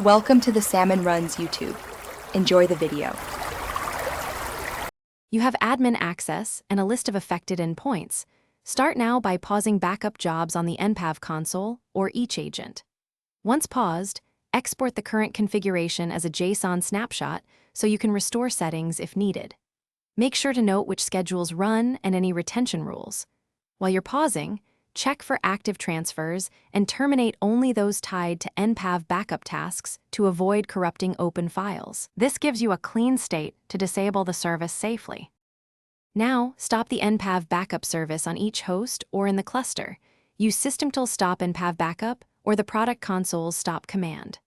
Welcome to the Salmon Runs YouTube. Enjoy the video. You have admin access and a list of affected endpoints. Start now by pausing backup jobs on the Npav console or each agent. Once paused, export the current configuration as a JSON snapshot so you can restore settings if needed. Make sure to note which schedules run and any retention rules. While you're pausing, check for active transfers and terminate only those tied to Npav backup tasks to avoid corrupting open files. This gives you a clean state to disable the service safely. Now, stop the Npav backup service on each host or in the cluster. Use systemtool stop Npav backup or the product console's stop command.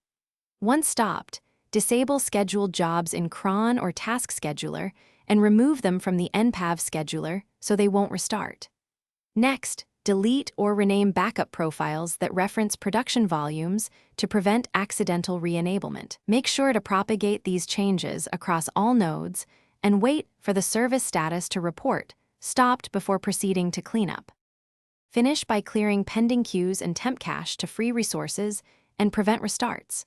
Once stopped, disable scheduled jobs in cron or task scheduler and remove them from the Npav scheduler so they won't restart. Next, delete or rename backup profiles that reference production volumes to prevent accidental re-enablement. Make sure to propagate these changes across all nodes and wait for the service status to report stopped before proceeding to cleanup. Finish by clearing pending queues and temp cache to free resources and prevent restarts.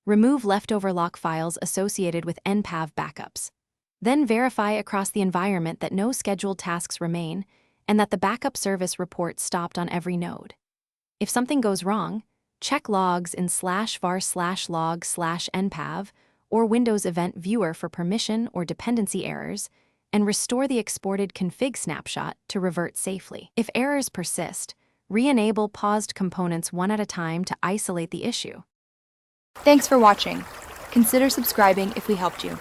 Remove leftover lock files associated with Npav backups. Then verify across the environment that no scheduled tasks remain and that the backup service report stopped on every node. If something goes wrong, check logs in /var/log/npav or Windows Event Viewer for permission or dependency errors, and restore the exported config snapshot to revert safely. If errors persist, re-enable paused components one at a time to isolate the issue. Thanks for watching. Consider subscribing if we helped you.